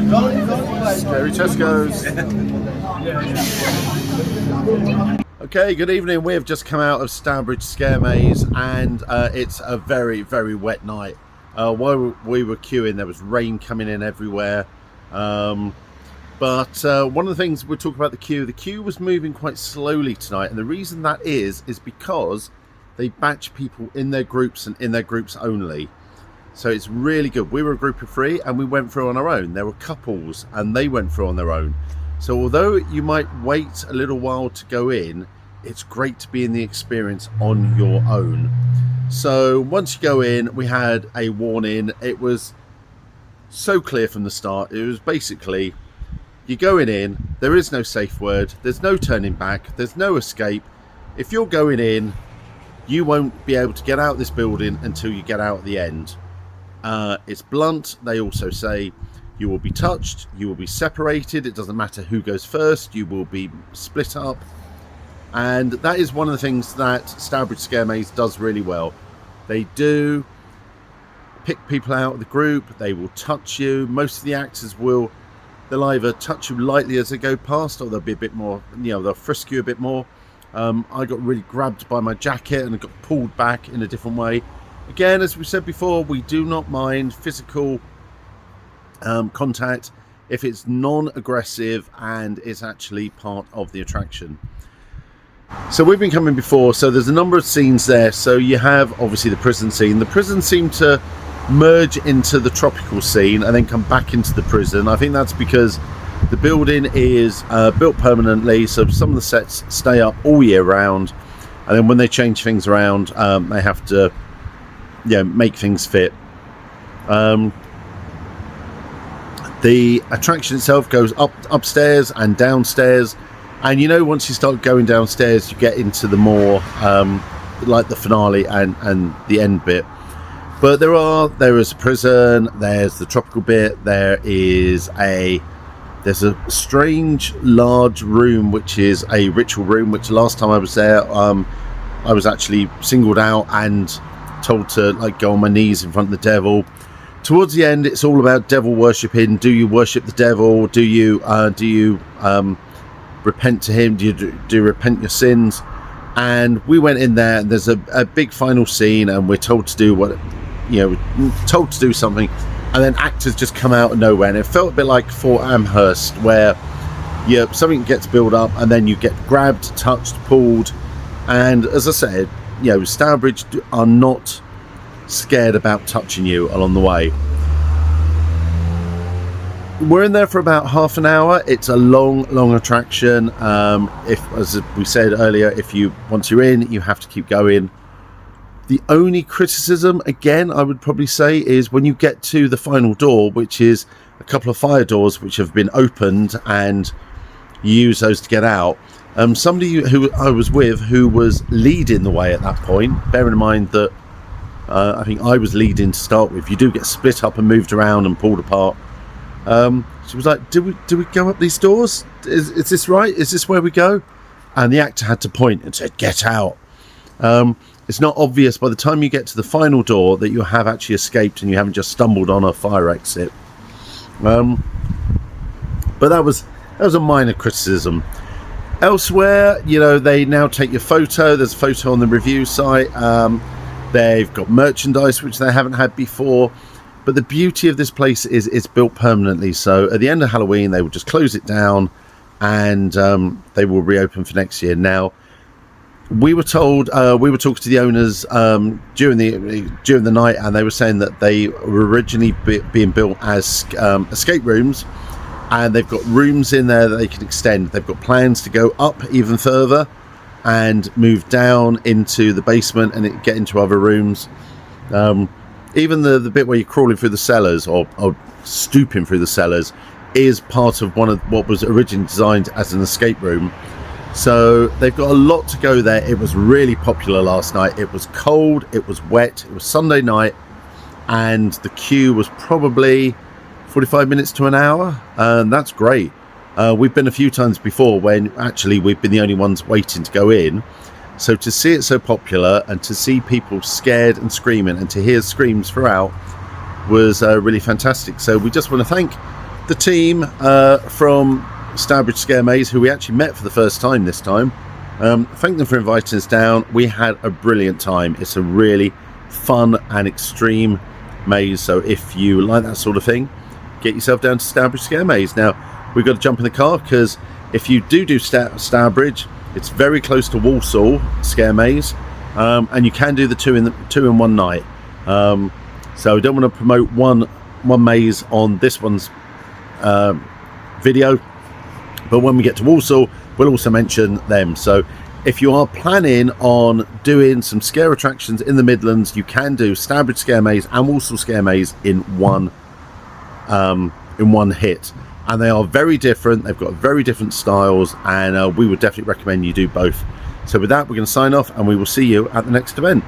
Scary Tesco's. Okay, good evening. We have just come out of Stourbridge Scare Maze, and it's a very, very wet night. While we were queuing, there was rain coming in everywhere. But one of the things we'll talk about the queue was moving quite slowly tonight, and the reason that is because they batch people in their groups and in their groups only. So it's really good. We were a group of 3 and we went through on our own. There were couples and they went through on their own. So although you might wait a little while to go in, it's great to be in the experience on your own. So once you go in, we had a warning. It was so clear from the start. It was basically, you're going in, there is no safe word, there's no turning back, there's no escape. If you're going in, you won't be able to get out this building until you get out at the end. It's blunt. They also say you will be touched, you will be separated, it doesn't matter who goes first, you will be split up. And that is one of the things that Stourbridge Scare Maze does really well. They do pick people out of the group, they will touch you. Most of the actors they'll either touch you lightly as they go past, or they'll be a bit more, they'll frisk you a bit more. I got really grabbed by my jacket and got pulled back in a different way. Again, as we said before, we do not mind physical contact if it's non-aggressive and it's actually part of the attraction. So we've been coming before, so there's a number of scenes there. So you have obviously the prison scene. The prison seemed to merge into the tropical scene and then come back into the prison. I think that's because the building is built permanently, so some of the sets stay up all year round, and then when they change things around, they have to make things fit. The attraction itself goes upstairs and downstairs, and once you start going downstairs, you get into the more like the finale and the end bit. But there is a prison, there's the tropical bit, there's a strange large room which is a ritual room, which last time I was there, I was actually singled out and told to go on my knees in front of the devil. Towards the end, it's all about devil worshipping. Do you worship the devil? Do you repent to him? Do you repent your sins? And we went in there, and there's a big final scene, and we're told to do told to do something, and then actors just come out of nowhere, and it felt a bit like Fort Amherst, where something gets built up and then you get grabbed, touched, pulled. And as I said, Stourbridge are not scared about touching you along the way. We're in there for about half an hour. It's a long attraction. As we said earlier, once you're in, you have to keep going. The only criticism, again, I would probably say, is when you get to the final door, which is a couple of fire doors which have been opened, and you use those to get out. Somebody who I was with, who was leading the way at that point, bearing in mind that I think I was leading to start with, you do get split up and moved around and pulled apart. She was like, do we go up these doors? Is this right? Is this where we go? And the actor had to point and said, get out. It's not obvious by the time you get to the final door that you have actually escaped and you haven't just stumbled on a fire exit. But that was a minor criticism. Elsewhere, they now take your photo. There's a photo on the review site. They've got merchandise which they haven't had before. But the beauty of this place is it's built permanently. So at the end of Halloween, they will just close it down, and they will reopen for next year. Now, we were told, we were talking to the owners during the night, and they were saying that they were originally being built as escape rooms, and they've got rooms in there that they can extend. They've got plans to go up even further and move down into the basement and get into other rooms. Even the bit where you're crawling through the cellars or stooping through the cellars is part of one of what was originally designed as an escape room. So they've got a lot to go there. It was really popular last night. It was cold, it was wet, it was Sunday night, and the queue was probably 45 minutes to an hour, and that's great. We've been a few times before when actually we've been the only ones waiting to go in. So to see it so popular and to see people scared and screaming and to hear screams throughout was really fantastic. So we just want to thank the team from Stourbridge Scare Maze, who we actually met for the first time this time. Thank them for inviting us down. We had a brilliant time. It's a really fun and extreme maze, so if you like that sort of thing, get yourself down to Stourbridge Scare Maze. Now, we've got to jump in the car, because if you do Stourbridge, it's very close to Walsall Scare Maze, and you can do the two in one night. So I don't want to promote one maze on this one's video, but when we get to Walsall, we'll also mention them. So if you are planning on doing some scare attractions in the Midlands, you can do Stourbridge Scare Maze and Walsall Scare Maze in one hit, and they are very different. They've got very different styles, and we would definitely recommend you do both. So with that, we're going to sign off, and we will see you at the next event.